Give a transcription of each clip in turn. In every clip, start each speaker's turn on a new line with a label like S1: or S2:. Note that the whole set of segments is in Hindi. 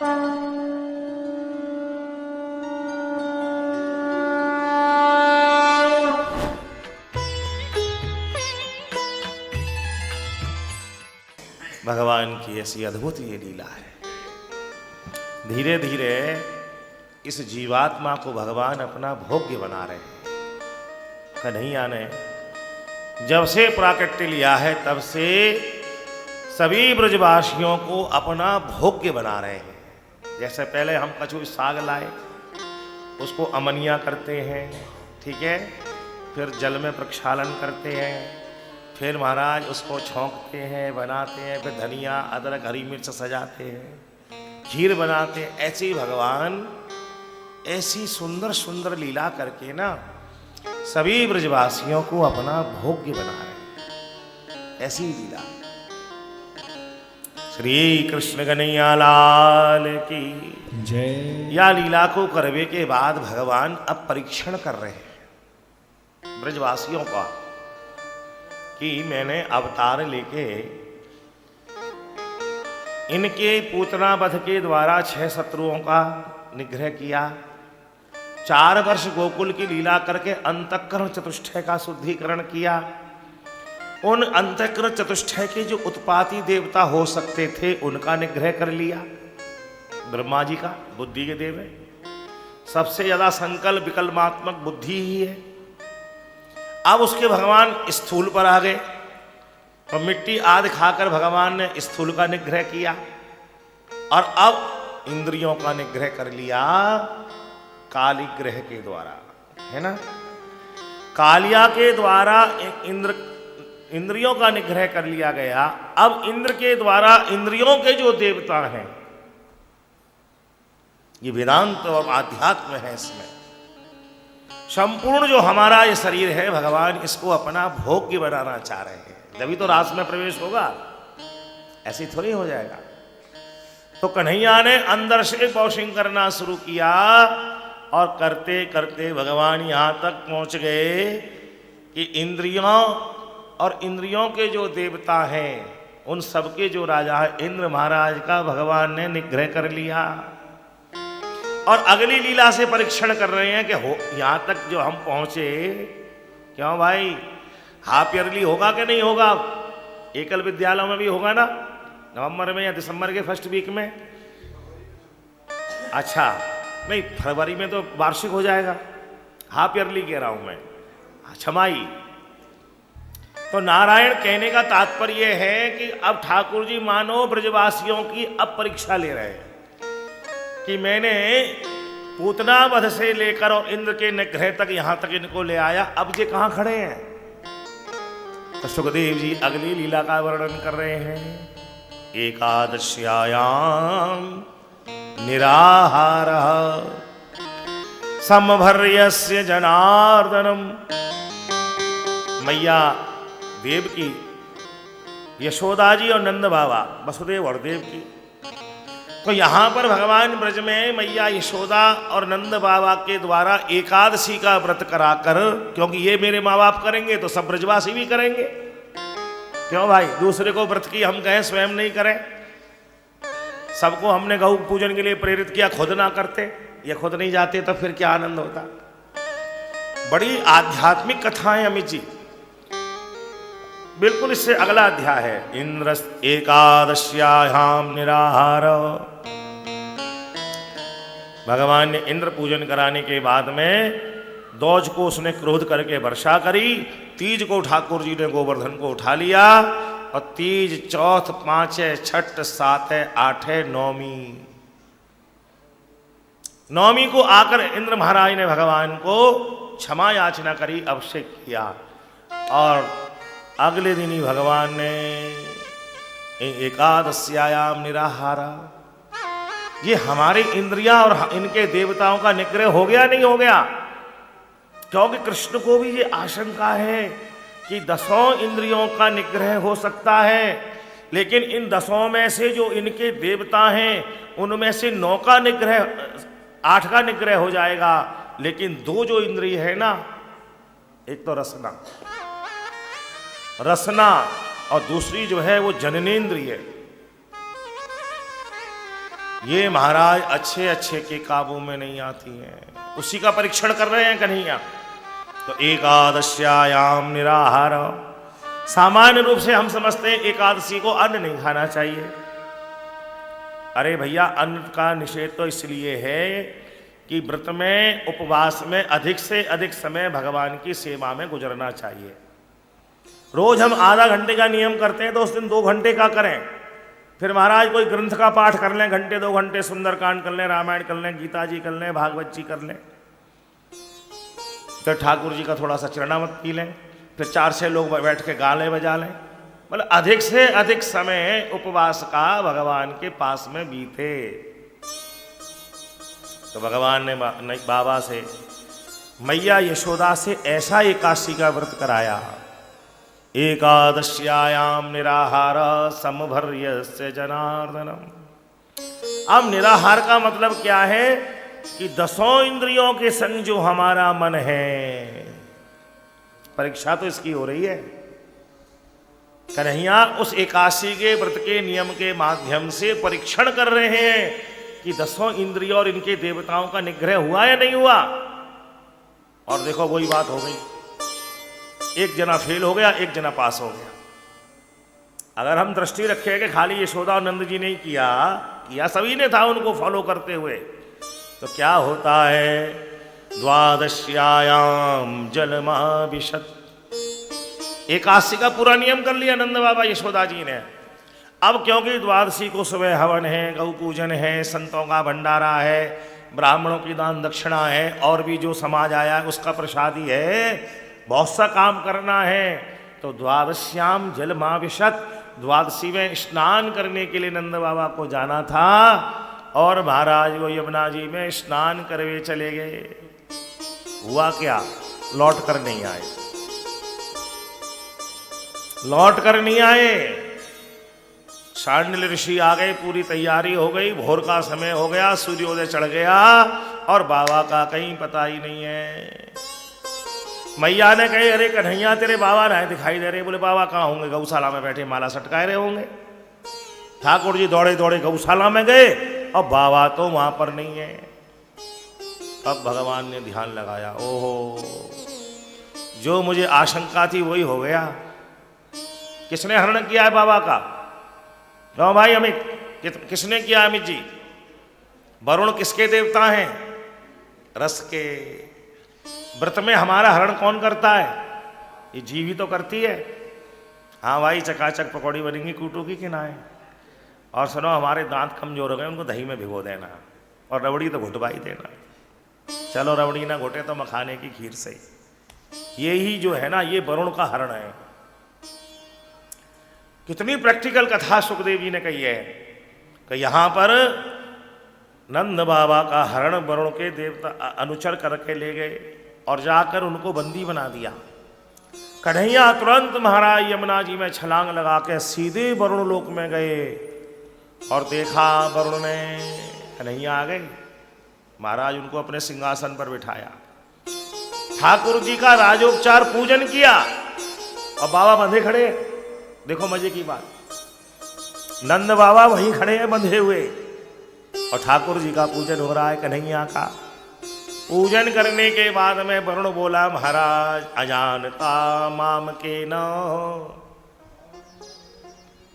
S1: भगवान की ऐसी अद्भुत ये लीला है। धीरे धीरे इस जीवात्मा को भगवान अपना भोग्य बना रहे हैं। कन्हैया ने जब से प्राकट्य लिया है तब से सभी ब्रजवासियों को अपना भोग्य बना रहे हैं। जैसे पहले हम कछु साग लाए, उसको अमनिया करते हैं, ठीक है, फिर जल में प्रक्षालन करते हैं, फिर महाराज उसको छौंकते हैं, बनाते हैं, फिर धनिया अदरक हरी मिर्च सजाते हैं, खीर बनाते हैं। ऐसे ही भगवान ऐसी सुंदर सुंदर लीला करके ना सभी ब्रजवासियों को अपना भोग्य बना रहे हैं। ऐसी लीला। श्री कृष्ण कन्हैया लाल की
S2: जय।
S1: या लीला को करवे के बाद भगवान अब परीक्षण कर रहे हैं ब्रजवासियों का कि मैंने अवतार लेके इनके पूतना वध के द्वारा 6 शत्रुओं का निग्रह किया, 4 वर्ष गोकुल की लीला करके अंतःकरण चतुष्टय का शुद्धिकरण किया। उन अंतःकरण चतुष्टय के जो उत्पाती देवता हो सकते थे उनका निग्रह कर लिया। ब्रह्मा जी का बुद्धि के देव है, सबसे ज्यादा संकल्प विकल्पात्मक बुद्धि ही है। अब उसके भगवान स्थूल पर आ गए और मिट्टी आदि खाकर भगवान ने स्थूल का निग्रह किया और अब इंद्रियों का निग्रह कर लिया कालिग्रह के द्वारा, है ना। कालिया के द्वारा इंद्रियों का निग्रह कर लिया गया। अब इंद्र के द्वारा इंद्रियों के जो देवता हैं, ये वेदांत और आध्यात्म है। इसमें संपूर्ण जो हमारा ये शरीर है भगवान इसको अपना भोग्य बनाना चाह रहे हैं। जब तो रास में प्रवेश होगा, ऐसे थोड़ी हो जाएगा। तो कन्हैया ने अंदर से पॉशिंग करना शुरू किया और करते करते भगवान यहां तक पहुंच गए कि इंद्रियों और इंद्रियों के जो देवता हैं उन सबके जो राजा है इंद्र महाराज का भगवान ने निग्रह कर लिया। और अगली लीला से परीक्षण कर रहे हैं कि हो यहां तक जो हम पहुंचे, क्यों भाई हाफ ईयरली होगा कि नहीं होगा? एकल विद्यालयों में भी होगा ना, नवंबर में या दिसंबर के फर्स्ट वीक में। अच्छा नहीं, फरवरी में तो वार्षिक हो जाएगा, हाफ ईयरली कह रहा हूं मैं, छमाई। तो नारायण कहने का तात्पर्य है कि अब ठाकुर जी मानो ब्रजवासियों की अब परीक्षा ले रहे हैं कि मैंने पूतना वध से लेकर और इंद्र के निग्रह तक यहां तक इनको ले आया, अब ये कहां खड़े हैं। तो सुखदेव जी अगली लीला का वर्णन कर रहे हैं। एकादश्यायाम निराहार समभर्यस्य जनार्दनम। मैया देव की, यशोदा जी और नंद बाबा वसुदेव और देव की। तो यहां पर भगवान ब्रज में मैया यशोदा और नंद बाबा के द्वारा एकादशी का व्रत कराकर, क्योंकि ये मेरे माँ बाप करेंगे तो सब ब्रजवासी भी करेंगे, क्यों भाई दूसरे को व्रत की हम कहें स्वयं नहीं करें। सबको हमने गौ पूजन के लिए प्रेरित किया, खुद ना करते या खुद नहीं जाते तो फिर क्या आनंद होता। बड़ी आध्यात्मिक कथाएं अमित जी। बिल्कुल इससे अगला अध्याय है इंद्र एकादश्यायाम निराहार। भगवान ने इंद्र पूजन कराने के बाद में दोज को उसने क्रोध करके वर्षा करी। तीज को ठाकुर जी ने गोवर्धन को उठा लिया और तीज, चौथ, 5, छठ, 7, 8, नौमी को आकर इंद्र महाराज ने भगवान को क्षमा याचना करी, अभिषेक किया और अगले दिन ही भगवान ने एकादश्यायाम निराहारा। ये हमारी इंद्रियां और इनके देवताओं का निग्रह हो गया नहीं हो गया? क्योंकि कृष्ण को भी ये आशंका है कि 10 इंद्रियों का निग्रह हो सकता है, लेकिन इन 10 में से जो इनके देवता हैं उनमें से 9 का निग्रह, 8 का निग्रह हो जाएगा, लेकिन 2 जो इंद्रिय है ना, एक तो रसना और दूसरी जो है वो जननेन्द्रिय। ये महाराज अच्छे अच्छे के काबू में नहीं आती हैं। उसी का परीक्षण कर रहे हैं कन्हैया। तो एकादश्यायाम निराहार, सामान्य रूप से हम समझते हैं एकादशी को अन्न नहीं खाना चाहिए। अरे भैया, अन्न का निषेध तो इसलिए है कि व्रत में, उपवास में अधिक से अधिक समय भगवान की सेवा में गुजरना चाहिए। रोज हम आधा घंटे का नियम करते हैं तो उस दिन 2 घंटे का करें। फिर महाराज कोई ग्रंथ का पाठ कर लें, घंटे 2 घंटे, सुंदरकांड कर लें, रामायण कर लें, गीता जी कर लें, भागवत जी कर लें, फिर ठाकुर जी का थोड़ा सा चरणामत पी लें, फिर 4-6 लोग बैठ के गाने बजा लें। मतलब अधिक से अधिक समय उपवास का भगवान के पास में बीते। तो भगवान ने बाबा से, मैया यशोदा से ऐसा एकादशी का व्रत कराया। एकादश्यायाम निराहार समभर्यस्य जनार्दनम। अब निराहार का मतलब क्या है कि 10 इंद्रियों के संग जो हमारा मन है, परीक्षा तो इसकी हो रही है। कन्हैया उस एकादशी के व्रत के नियम के माध्यम से परीक्षण कर रहे हैं कि 10 इंद्रियों और इनके देवताओं का निग्रह हुआ या नहीं हुआ। और देखो वही बात हो गई, एक जना फेल हो गया, एक जना पास हो गया। अगर हम दृष्टि रखें कि खाली यशोदा और नंद जी ने किया सभी ने था उनको फॉलो करते हुए, तो क्या होता है। द्वादश्यायाम जलमाभिषत, एकादशी का पूरा नियम कर लिया नंद बाबा यशोदा जी ने। अब क्योंकि द्वादशी को सुबह हवन है, गौ पूजन है, संतों का भंडारा है, ब्राह्मणों की दान दक्षिणा है, और भी जो समाज आया है उसका प्रसादी है, बहुत सा काम करना है। तो द्वादश्याम जलमाभिषत, द्वादशी में स्नान करने के लिए नंद बाबा को जाना था और महाराज वो यमुना जी में स्नान करवे चले गए। हुआ क्या, लौट कर नहीं आए, लौट कर नहीं आए। शांडिल ऋषि आ गए, पूरी तैयारी हो गई, भोर का समय हो गया, सूर्योदय चढ़ गया और बाबा का कहीं पता ही नहीं है। मैया ने कहे, अरे कन्हैया तेरे बाबा नहीं दिखाई दे रहे। बोले बाबा कहाँ होंगे, गौशाला में बैठे माला सटकाए रहे होंगे। ठाकुर जी दौड़े दौड़े गौशाला में गए और बाबा तो वहां पर नहीं है। अब भगवान ने ध्यान लगाया, ओहो, जो मुझे आशंका थी वही हो गया। किसने हरण किया है बाबा का? क्यों भाई अमित, किसने किया अमित जी? वरुण किसके देवता हैं? रस के। व्रत में हमारा हरण कौन करता है? ये जीवी तो करती है। हाँ भाई, चकाचक पकौड़ी बनेंगी कूटू की कि ना है। और सुनो, हमारे दांत कमजोर हो गए, उनको दही में भिगो देना और रबड़ी तो घुटवा ही देना। चलो रबड़ी ना घुटे तो मखाने की खीर से ही। यही जो है ना, ये वरुण का हरण है। कितनी प्रैक्टिकल कथा सुखदेव जी ने कही है कि यहां पर नंद बाबा का हरण वरुण के देवता अनुचर करके ले गए और जाकर उनको बंदी बना दिया। कन्हैया तुरंत महाराज यमुना जी में छलांग लगा के सीधे वरुण लोक में गए और देखा वरुण ने, कन्हैया आ गए। महाराज उनको अपने सिंहासन पर बिठाया, ठाकुर जी का राजोपचार पूजन किया और बाबा बंधे खड़े। देखो मजे की बात, नंद बाबा वहीं खड़े हैं बंधे हुए और ठाकुर जी का पूजन हो रहा है, कन्हैया का। पूजन करने के बाद में वरुण बोला, महाराज अजानता माम के न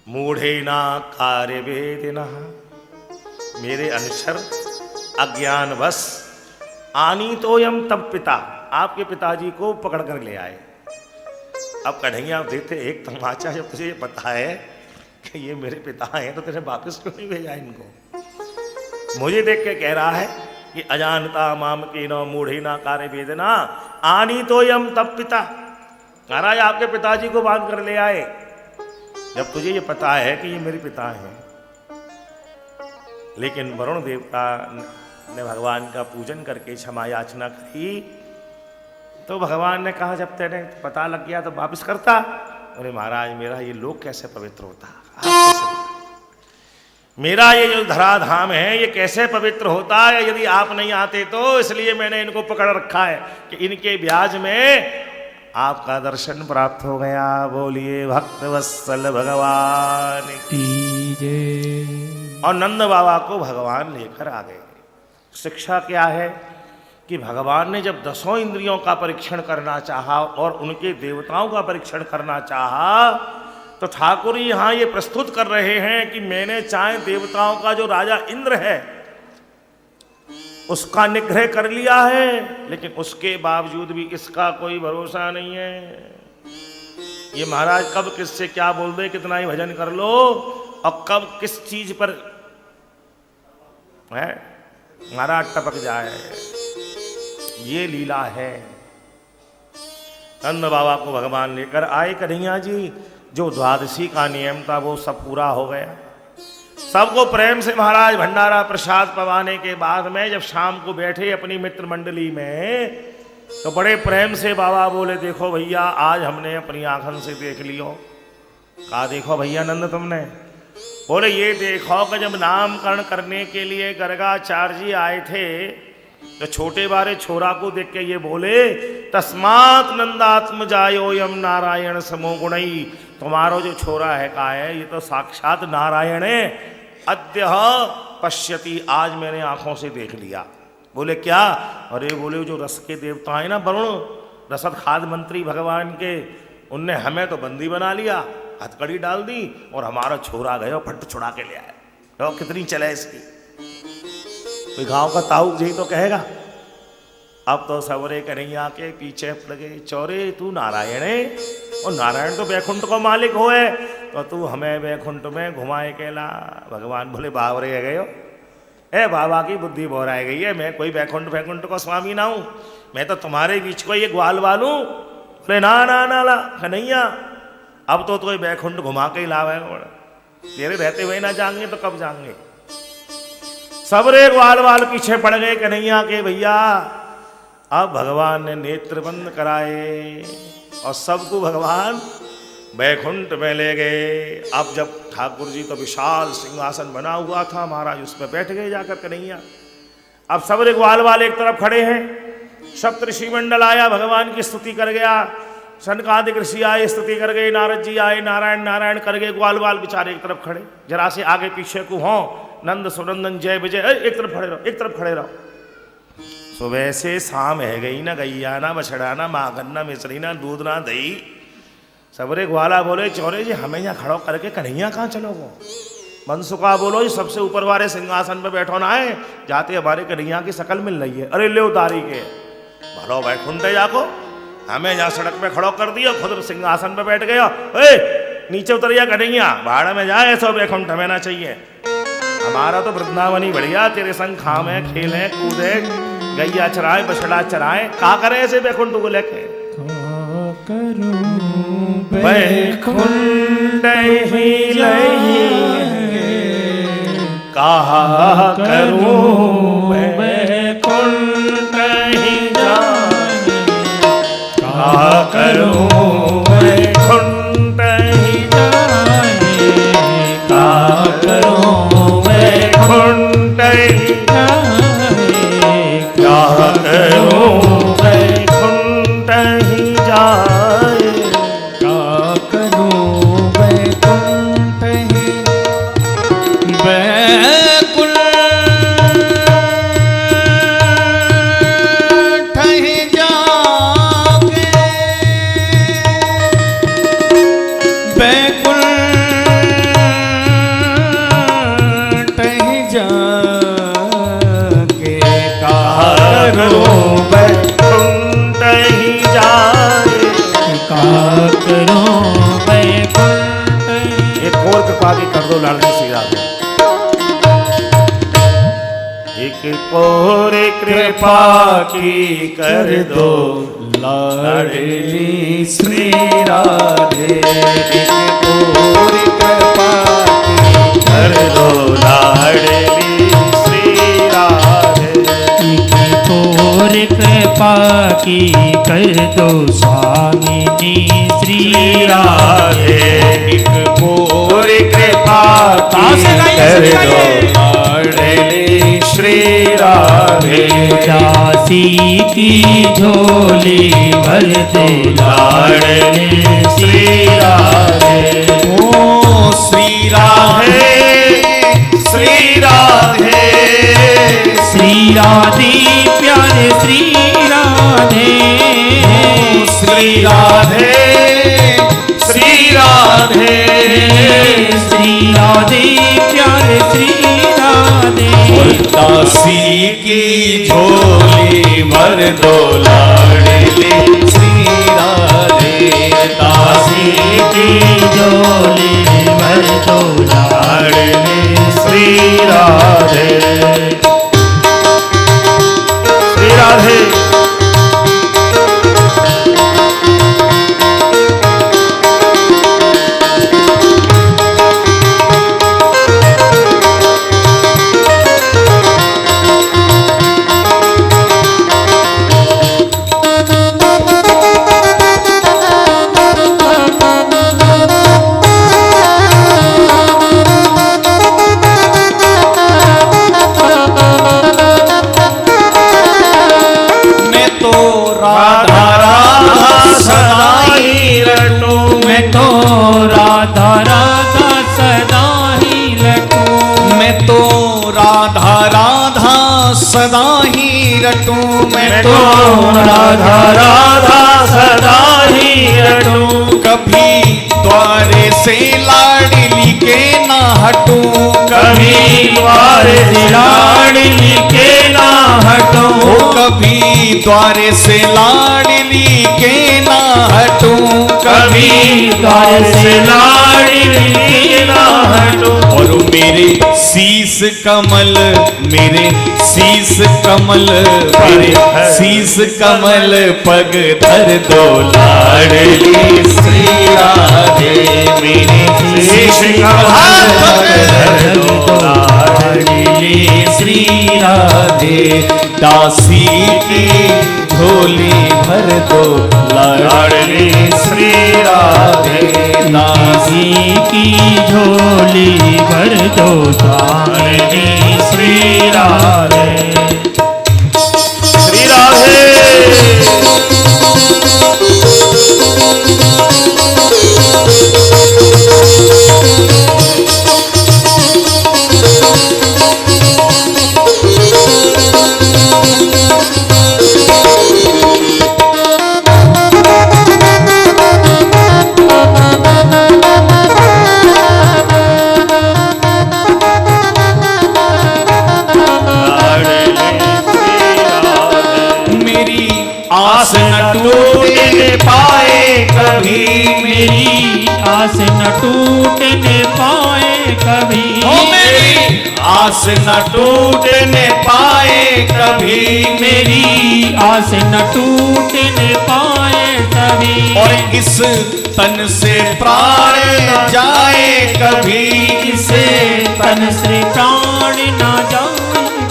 S1: मूढ़े ना कार्य वेदिना, मेरे अनुचर अज्ञानवश आनी तो यम तब पिता, आपके पिताजी को पकड़ कर ले आए। अब कन्हैया देखते एक तमाचा, जब तुझे ये पता है कि ये मेरे पिता हैं तो तेरे वापस क्यों नहीं भेजा इनको? मुझे देख के कह रहा है कि अजानता माम की न मूढ़ी ना कार्य वेदना आनी तो यम तब पिता। महाराज आपके पिताजी को बांध कर ले आए, जब तुझे ये पता है कि ये मेरे पिता हैं। लेकिन वरुण देवता ने भगवान का पूजन करके क्षमा याचना करी तो भगवान ने कहा, जब तेने पता लग गया तो वापस करता। बोले महाराज मेरा ये लोक कैसे पवित्र होता, मेरा ये जो धराधाम है ये कैसे पवित्र होता है यदि आप नहीं आते तो। इसलिए मैंने इनको पकड़ रखा है कि इनके ब्याज में आपका दर्शन प्राप्त हो गया। बोलिए भक्त वत्सल भगवान की जय। और नंद बाबा को भगवान लेकर आ गए। शिक्षा क्या है कि भगवान ने जब 10 इंद्रियों का परीक्षण करना चाहा और उनके देवताओं का परीक्षण करना चाहा, तो ठाकुर यहाँ ये प्रस्तुत कर रहे हैं कि मैंने चाहे देवताओं का जो राजा इंद्र है उसका निग्रह कर लिया है, लेकिन उसके बावजूद भी इसका कोई भरोसा नहीं है। ये महाराज कब किससे क्या बोल दे, कितना ही भजन कर लो और कब किस चीज पर है महाराज टपक जाए, ये लीला है। नंद बाबा को भगवान लेकर आए। कन्हैया जी जो द्वादशी का नियम था वो सब पूरा हो गया। सबको प्रेम से महाराज भंडारा प्रसाद पवाने के बाद में जब शाम को बैठे अपनी मित्र मंडली में, तो बड़े प्रेम से बाबा बोले, देखो भैया आज हमने अपनी आंखन से देख लियो। कहा देखो भैया नंद तुमने? बोले ये देखो कि जब नामकरण करने के लिए गर्गाचार्य जी आए थे तो छोटे बारे छोरा को देख के ये बोले, तस्मात् नंदात्म जायो यम नारायण समो गुणई। तुम्हारो जो छोरा है का है, ये तो साक्षात नारायण है। अद्य पश्यति, आज मैंने आंखों से देख लिया। बोले क्या? अरे बोले जो रस के देवता है ना वरुण, रसद खाद मंत्री भगवान के, उनने हमें तो बंदी बना लिया, हथकड़ी डाल दी और हमारा छोरा गया फट छुड़ा के ले आए। तो कितनी चले इसकी, कोई गांव का ताऊ जी तो कहेगा। अब तो सवरे कन्हैया के पीछे पड़ गए, चौरे तू नारायण है और नारायण तो वैकुंठ को मालिक होए, तो तू हमें वैकुंठ में घुमाए के ला। भगवान बोले बावरे गए हो, ए बाबा की बुद्धि बोराई गई है, मैं कोई वैकुंठ वैकुंठ को स्वामी ना हूं, मैं तो तुम्हारे बीच को ये ग्वाल वालू। बोले ना ना ना ला कन्हैया, अब तो कोई वैकुंठ घुमा के ही लावे, तेरे रहते हुए ना जाएंगे तो कब जाएंगे। सबरे ग्वाल वाल पीछे पड़ गए कन्हैया के भैया। अब भगवान ने नेत्र बंद कराए और सबको भगवान वैकुंठ में ले गए। अब जब ठाकुर जी तो विशाल सिंहासन बना हुआ था, महाराज उस पर बैठ गए जाकर कन्हैया। अब सबरे ग्वाल वाले एक तरफ खड़े हैं, सप्तऋषि मंडल आया भगवान की स्तुति कर गया, सनकादिक ऋषि आए स्तुति कर गए, नारद जी आए नारायण नारायण कर गए, ग्वाल वाल बेचारे एक तरफ खड़े, जरा से आगे पीछे को हों, नंद सुनंदन जय विजय, एक तरफ खड़े रहो, एक तरफ खड़े रहो। सुबह से शाम है गई, ना गैया ना बछड़ा ना माखन ना मिश्री ना दूध ना दही। सबरे ग्वाला बोले, चौरे जी हमें यहाँ खड़ो करके कन्हैया कहाँ चलोगो? मनसुखा बोलो जी सबसे ऊपर वाले सिंहासन पे बैठो ना है, जाते हमारे कन्हैया की शकल मिल रही है। अरे ले उतारी के भलो बैठुंडे जाको, हमें यहाँ सड़क पे खड़ो कर दिया, खुद सिंहासन पे बैठ गया। नीचे उतरिया कन्हैया, भाड़ में जाए ऐसा बैकुंठ हमें ना चाहिए, हमारा तो वृंदावन ही बढ़िया, तेरे संग खामे खेले कूदे गैया चराए बछड़ा चराए, का करे ऐसे बैकुंठ को लेके? बैकुंठ ही कहा करूं बैकुंठ ही जाए, कहा करूं बैकुंठ ही जाए, कहा करूं बैकुंठ ही जाए, कहा करूं बैकुंठ ही जाए, कहा करूं बैकुंठ ही और कृपा की कर दो लाडली श्री राधे, और कृपा की कर दो लाडली श्री राधे,
S2: और कृपा की कर दो स्वामी जी श्री राधे,
S1: और कृपा की कर दो लाडली श्री राधे,
S2: झांसी की झोली भर दे
S1: लाडली श्री राधे। ओ श्री राधे श्री
S2: राधे प्यारे श्री राधे
S1: श्री राधे श्री राधे
S2: श्री राधे प्यारे श्री राधे
S3: दासी की झोली भर दो लाडले श्री राधे दासी
S2: की झोली भर दो
S1: लाडले श्री राधे श्री राधे
S3: राधा राधा सदा ही रटूं
S2: मैं तो राधा राधा सदा ही रटूं
S3: मैं तो राधा राधा सदा ही रटूं मैं
S2: तो राधा राधा सदा ही रटूं
S3: कभी द्वारे से लाडली के ना हटूं
S2: कभी द्वारे से लाडली के ना हटूं
S3: कभी द्वारे से लाडली के ना हटूं
S2: कभी द्वारे से लाडली के ना हटूं
S3: और मेरे शीस कमल मेरे शीस कमल पग धर दो लाडली श्री राधे मेरे शीस कमल पग धर दो लाडली श्री राधे दासी की झोली भर दो लाडली श्री राधे
S2: दासी की झोली भर दो लाडली श्री राधे
S1: श्री राधे
S3: आस न टूटने पाए कभी
S2: मेरी आस न टूटने पाए कभी
S3: ओ मेरी आस न टूटने पाए कभी
S2: मेरी आस न टूटने पाए कभी
S3: और इस तन से प्राण न जाए कभी
S2: इसे तन से प्राण न जाए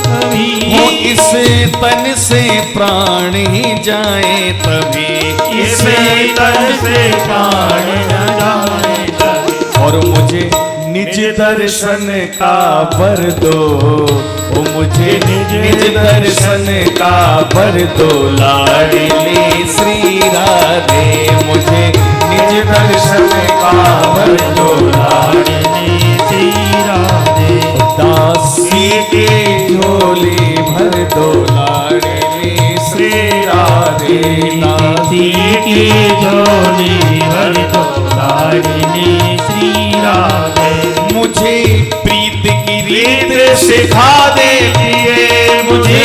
S2: कभी
S3: वो इस तन से प्राण ही जाए तभी
S2: इसे तन से प्राण न जाए कभी
S3: और मुझे निज दर्शन का वर दो ओ मुझे निज दर्शन का वर दो लाडली श्री राधे मुझे निज दर्शन का वर दो लाडली
S2: श्री राधे
S3: दासी की झोली भर दो लाडली श्री राधे
S2: दासी की झोली भर दो लाडली श्री राधे
S3: मुझे प्रीत की रीत सिखा दीजिए
S2: मुझे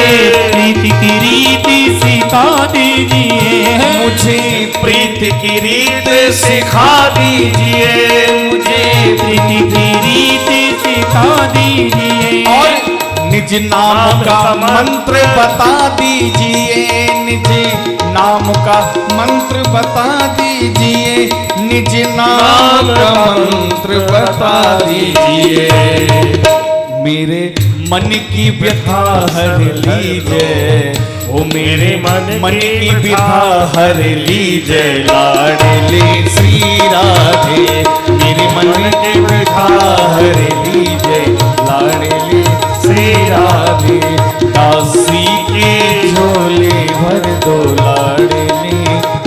S2: प्रीत की रीति सिखा दीजिए
S3: मुझे प्रीत की रीत सिखा दीजिए
S2: मुझे प्रीत की रीति सिखा दीजिए
S3: और निज नाम का मंत्र बता दीजिए निज नाम का मंत्र बता दीजिए निज नाम का मंत्र बता दीजिए मेरे मन की व्यथा हर लीजिए ओ मेरे मन की व्यथा हर लीजिए लाडली श्री राधे मेरे मन की व्यथा हर लीजिए लाडली श्री राधे दासी की झोली भर दो लाडली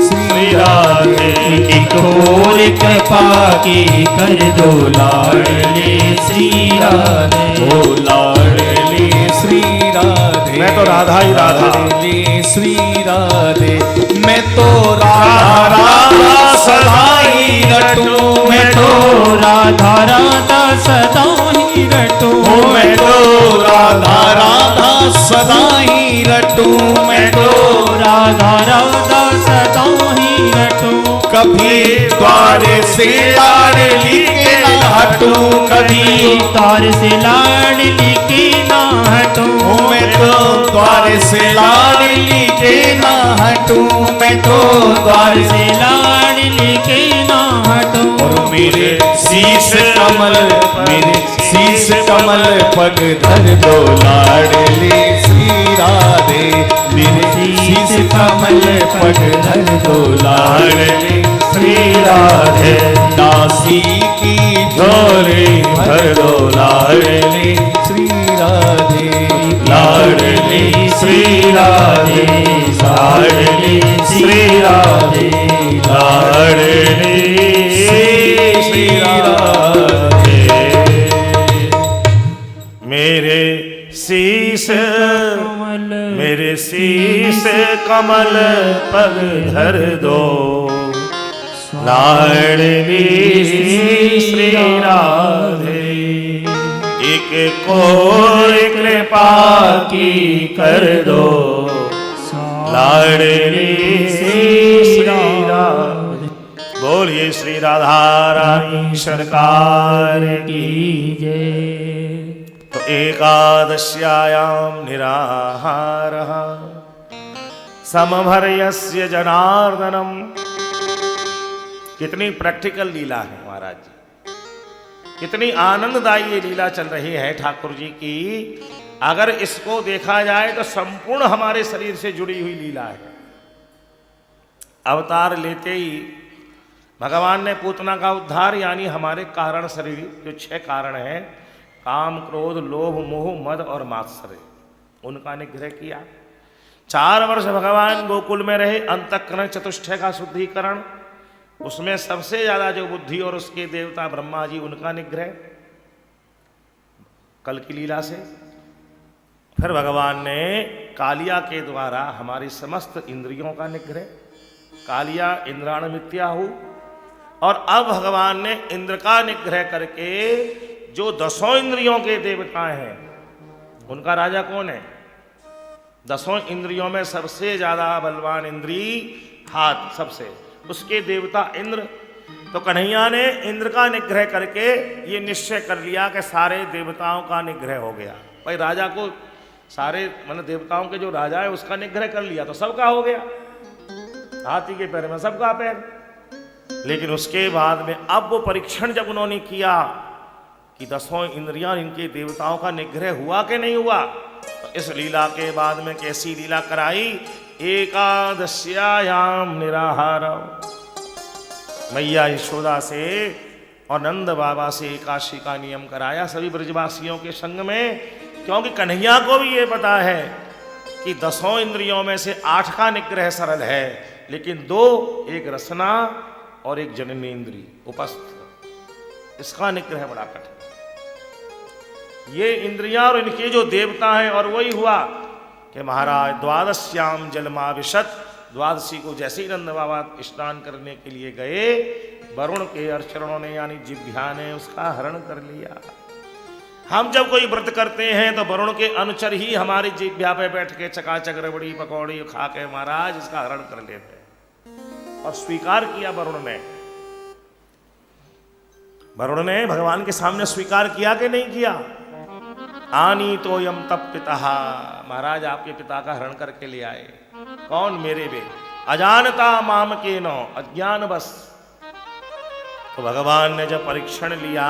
S3: श्री राधे
S2: एक और कृपा की कर दो लाडली श्री राधे
S3: ओ लाडली श्री राधे
S1: मैं तो राधा ही राधा।
S3: लाडली श्री राधे मैं तो राधा राधा सदा ही रटूं,
S2: मैं तो राधा राधा सदा ही रटूं,
S3: मैं तो राधा राधा सदा ही रटूं, मैं तो
S2: राधा राधा सदा ही रटूं।
S3: कभी द्वारे से लाडली के ना हटूं,
S2: कभी द्वार से लाडली के ना हटूं,
S3: मैं तो द्वार से लाडली के ना हटूं, मैं तो
S2: द्वार से लाडली के ना हटूं।
S3: और मेरे शीश कमल, मेरे शीश कमल पग धर दो लाडली श्री राधे, मेरे शीश कमल पग धर दो लाडली श्री राधे, दासी की झोली भर दो लाडली श्री राधे, लाडली श्री राधे, लाडली श्री राधे, लाडली श्री राधे।
S1: मेरे शीश
S2: कमल
S1: मेरे शीश कमल पग धर दो लाडली श्री राधे, एक कोई कृपा की कर दो लाडली श्री राधे। बोलिए श्री राधा रानी सरकार की।
S2: जय।
S1: तो एकादश्यायां निराहारः समभर्यस्य जनार्दनम। कितनी प्रैक्टिकल लीला है महाराज जी, कितनी आनंददायी ये लीला चल रही है ठाकुर जी की। अगर इसको देखा जाए तो संपूर्ण हमारे शरीर से जुड़ी हुई लीला है। अवतार लेते ही भगवान ने पूतना का उद्धार यानी हमारे कारण शरीर जो 6 कारण हैं, काम क्रोध लोभ मोह मद और मात्सर्य, उनका निग्रह किया। 4 वर्ष भगवान गोकुल में रहे, अंतःकरण चतुष्टय का शुद्धिकरण, उसमें सबसे ज्यादा जो बुद्धि और उसके देवता ब्रह्मा जी, उनका निग्रह कल की लीला से। फिर भगवान ने कालिया के द्वारा हमारी समस्त इंद्रियों का निग्रह, कालिया इंद्राणमित्याहु। और अब भगवान ने इंद्र का निग्रह करके जो 10 इंद्रियों के देवता हैं, उनका राजा कौन है? 10 इंद्रियों में सबसे ज्यादा बलवान इंद्री हाथ, सबसे उसके देवता इंद्र। तो कन्हैया ने इंद्र का निग्रह करके ये निश्चय कर लिया कि सारे देवताओं का निग्रह हो गया। भाई राजा को सारे मतलब देवताओं के जो राजा है उसका निग्रह कर लिया तो सबका हो गया, हाथी के पैर में सबका पैर। लेकिन उसके बाद में अब वो परीक्षण जब उन्होंने किया कि 10 इंद्रियां इनके देवताओं का निग्रह हुआ कि नहीं हुआ, तो इस लीला के बाद में कैसी लीला कराई? एकादश्यायाम निराहार। मैया यशोदा से और नंद बाबा से एकादशी का नियम कराया सभी ब्रजवासियों के संग में, क्योंकि कन्हैया को भी ये पता है कि 10 इंद्रियों में से 8 का निग्रह सरल है, लेकिन 2, एक रसना और एक जननी इंद्री उपस्थ, इसका निग्रह बड़ा कठिन। ये इंद्रियां और इनके जो देवता हैं, और वही हुआ कि महाराज द्वादश्याम जलमाविशत, द्वादशी को जैसे ही नंद बाबा स्नान करने के लिए गए, वरुण के अर्चरणों ने यानी जिह्वा ने उसका हरण कर लिया। हम जब कोई व्रत करते हैं तो वरुण के अनुचर ही हमारी जिह्वा पे बैठ के चकाचक रबड़ी पकौड़ी खा के महाराज इसका हरण कर लेते हैं। और स्वीकार किया वरुण ने, वरुण ने भगवान के सामने स्वीकार किया कि नहीं किया? आनी तो यम तप पिता, महाराज आपके पिता का हरण करके ले आए। कौन? मेरे वे अजानता माम के नो, अज्ञान बस। तो भगवान ने जब परीक्षण लिया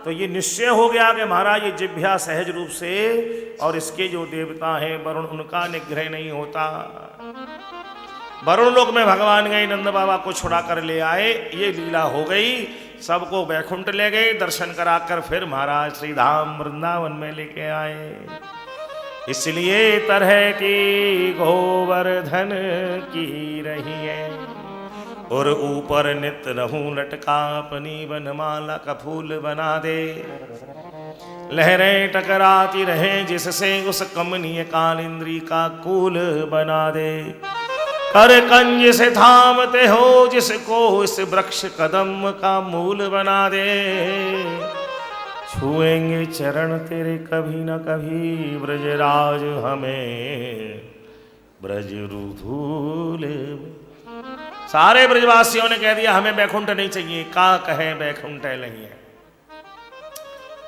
S1: तो ये निश्चय हो गया कि महाराज ये जिह्वा सहज रूप से और इसके जो देवता हैं वरुण, उनका निग्रह नहीं होता। वरुण लोक में भगवान गए, नंद बाबा को छुड़ा कर ले आए, ये लीला हो गई। सबको बैकुंठ ले गए, दर्शन कराकर फिर महाराज श्री धाम वृंदावन में लेके आए। इसलिए तरह की गोवर्धन की रही है और ऊपर नित रहूं लटका, अपनी वनमाला का फूल बना दे। लहरें टकराती रहे जिससे उस कमनीय काल इंद्री का कूल बना दे। कर कंज से थामते हो जिसको इस वृक्ष कदम का मूल बना दे। छुएंगे चरण तेरे कभी न कभी ब्रजराज हमें ब्रज रुधूल। सारे ब्रजवासियों ने कह दिया हमें बैकुंठ नहीं चाहिए, का कहे बैकुंठ नहीं है।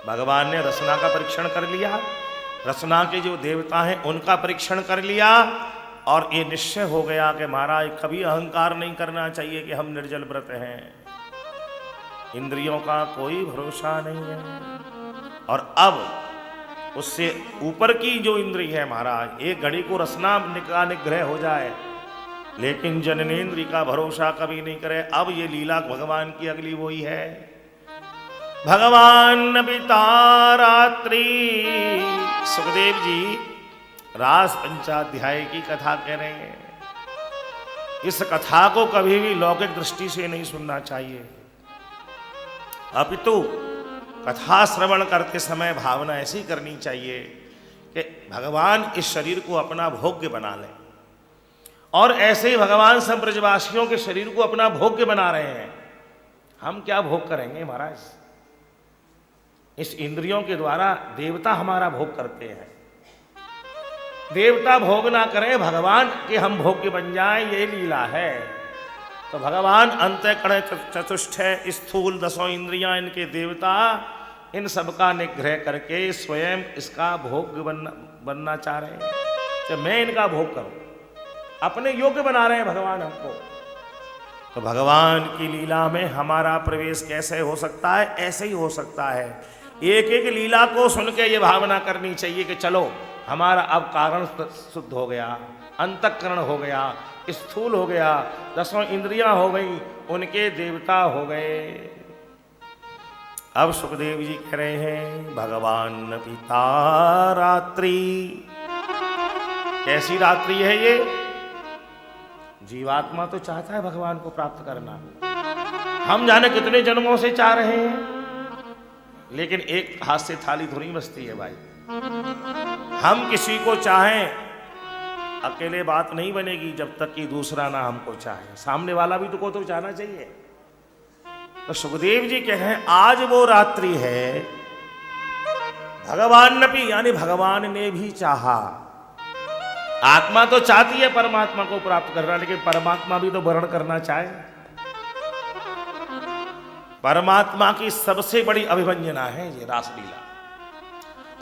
S1: भगवान ने रसना का परीक्षण कर लिया, रसना के जो देवता हैं उनका परीक्षण कर लिया और ये निश्चय हो गया कि महाराज कभी अहंकार नहीं करना चाहिए कि हम निर्जल व्रत हैं, इंद्रियों का कोई भरोसा नहीं है। और अब उससे ऊपर की जो इंद्री है महाराज, एक घड़ी को रसना का निग्रह हो जाए लेकिन जननेन्द्रिय का भरोसा कभी नहीं करे। अब ये लीला भगवान की अगली वही है। भगवान पिता रात्रि, सुखदेव जी रास पंचाध्याय की कथा कह रहे हैं। इस कथा को कभी भी लौकिक दृष्टि से नहीं सुनना चाहिए, अपितु कथा श्रवण करते समय भावना ऐसी करनी चाहिए कि भगवान इस शरीर को अपना भोग्य बना लें। और ऐसे ही भगवान सब ब्रजवासियों के शरीर को अपना भोग्य बना रहे हैं। हम क्या भोग करेंगे महाराज? इस इंद्रियों के द्वारा देवता हमारा भोग करते हैं। देवता भोग ना करें, भगवान के हम भोग्य बन जाएं, ये लीला है। तो भगवान अंतःकरण चतुष्टय स्थूल दसों इंद्रियां इनके देवता, इन सबका निग्रह करके स्वयं इसका भोग बनना चाह रहे हैं कि मैं इनका भोग करूं। अपने योग्य बना रहे हैं भगवान हमको। तो भगवान की लीला में हमारा प्रवेश कैसे हो सकता है? ऐसे ही हो सकता है। एक एक लीला को सुन के ये भावना करनी चाहिए कि चलो हमारा अब कारण शुद्ध हो गया, अंतःकरण हो गया, स्थूल हो गया, दसों इंद्रियां हो गई, उनके देवता हो गए। अब सुखदेव जी कह रहे हैं भगवान पिता रात्रि। कैसी रात्रि है ये? जीवात्मा तो चाहता है भगवान को प्राप्त करना, हम जाने कितने जन्मों से चाह रहे हैं, लेकिन एक हाथ से थाली थोड़ी बचती है भाई। हम किसी को चाहें, अकेले बात नहीं बनेगी जब तक कि दूसरा ना हमको चाहे, सामने वाला भी तो चाहना चाहिए। तो सुखदेव जी कह रहे हैं आज वो रात्रि है, भगवान ने यानी भगवान ने भी चाहा। आत्मा तो चाहती है परमात्मा को प्राप्त करना, लेकिन परमात्मा भी तो वर्ण करना चाहे। परमात्मा की सबसे बड़ी अभिव्यंजना है ये रासलीला,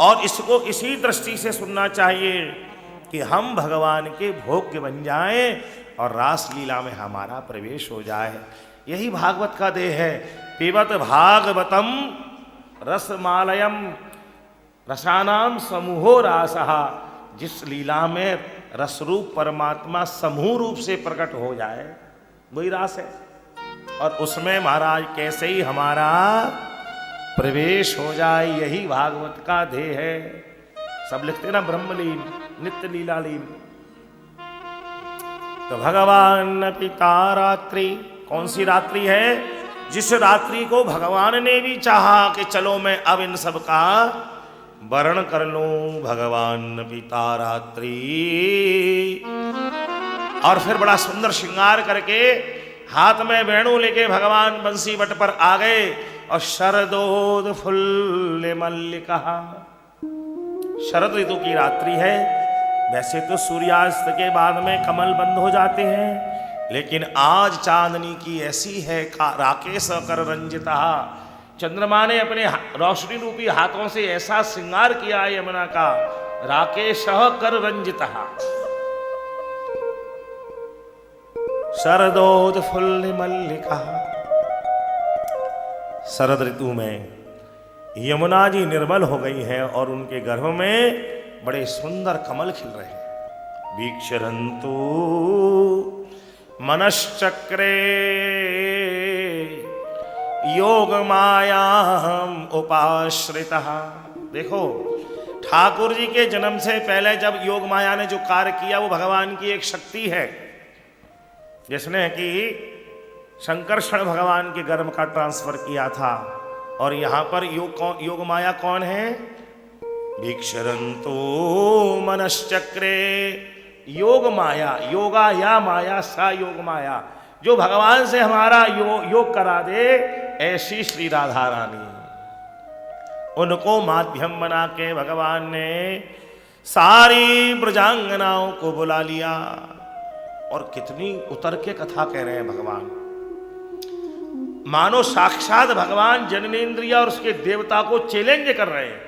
S1: और इसको इसी दृष्टि से सुनना चाहिए कि हम भगवान के भोग्य बन जाएं और रासलीला में हमारा प्रवेश हो जाए। यही भागवत का देह है। पिबत भागवतम रसमालयम रसानाम समूहो रासहा। जिस लीला में रसरूप परमात्मा समूह रूप से प्रकट हो जाए वही रास है। और उसमें महाराज कैसे ही हमारा प्रवेश हो जाए, यही भागवत का ध्येय है। सब लिखते ना ब्रह्मलीन नित्य लीला लीन। तो भगवान पिता रात्रि, कौन सी रात्रि है? जिस रात्रि को भगवान ने भी चाहा कि चलो मैं अब इन सब का वर्ण कर लूं। भगवान पिता रात्रि, और फिर बड़ा सुंदर श्रृंगार करके हाथ में वेणु लेके भगवान बंसी वट पर आ गए और शरदोद फुल्ल मल्लिका। शरद ऋतु की रात्रि है। वैसे तो सूर्यास्त के बाद में कमल बंद हो जाते हैं, लेकिन आज चांदनी की ऐसी है राकेश कर रंजिता। चंद्रमा ने अपने रोशनी रूपी हाथों से ऐसा श्रृंगार किया है यमुना का, राकेश कर रंजिता। शरदोद फुल्ल मल्लिका। शरद ऋतु में यमुना जी निर्मल हो गई है और उनके गर्भ में बड़े सुंदर कमल खिल रहे हैं। वीक्षरन्तु मनश्चक्रे योग मायाम उपाश्रिता। देखो ठाकुर जी के जन्म से पहले जब योग माया ने जो कार्य किया वो भगवान की एक शक्ति है, जिसने कि शंकरषण भगवान के गर्भ का ट्रांसफर किया था। और यहां पर योग माया कौन है? भिक्षरंतो मनश्चक्रे। योग माया, योगा या माया सा योग माया, जो भगवान से हमारा योग करा दे, ऐसी श्री राधा रानी। उनको माध्यम बना के भगवान ने सारी ब्रजांगनाओं को बुला लिया। और कितनी उतर के कथा कह रहे हैं भगवान, मानो साक्षात भगवान जननेन्द्रिय और उसके देवता को चैलेंज कर रहे हैं।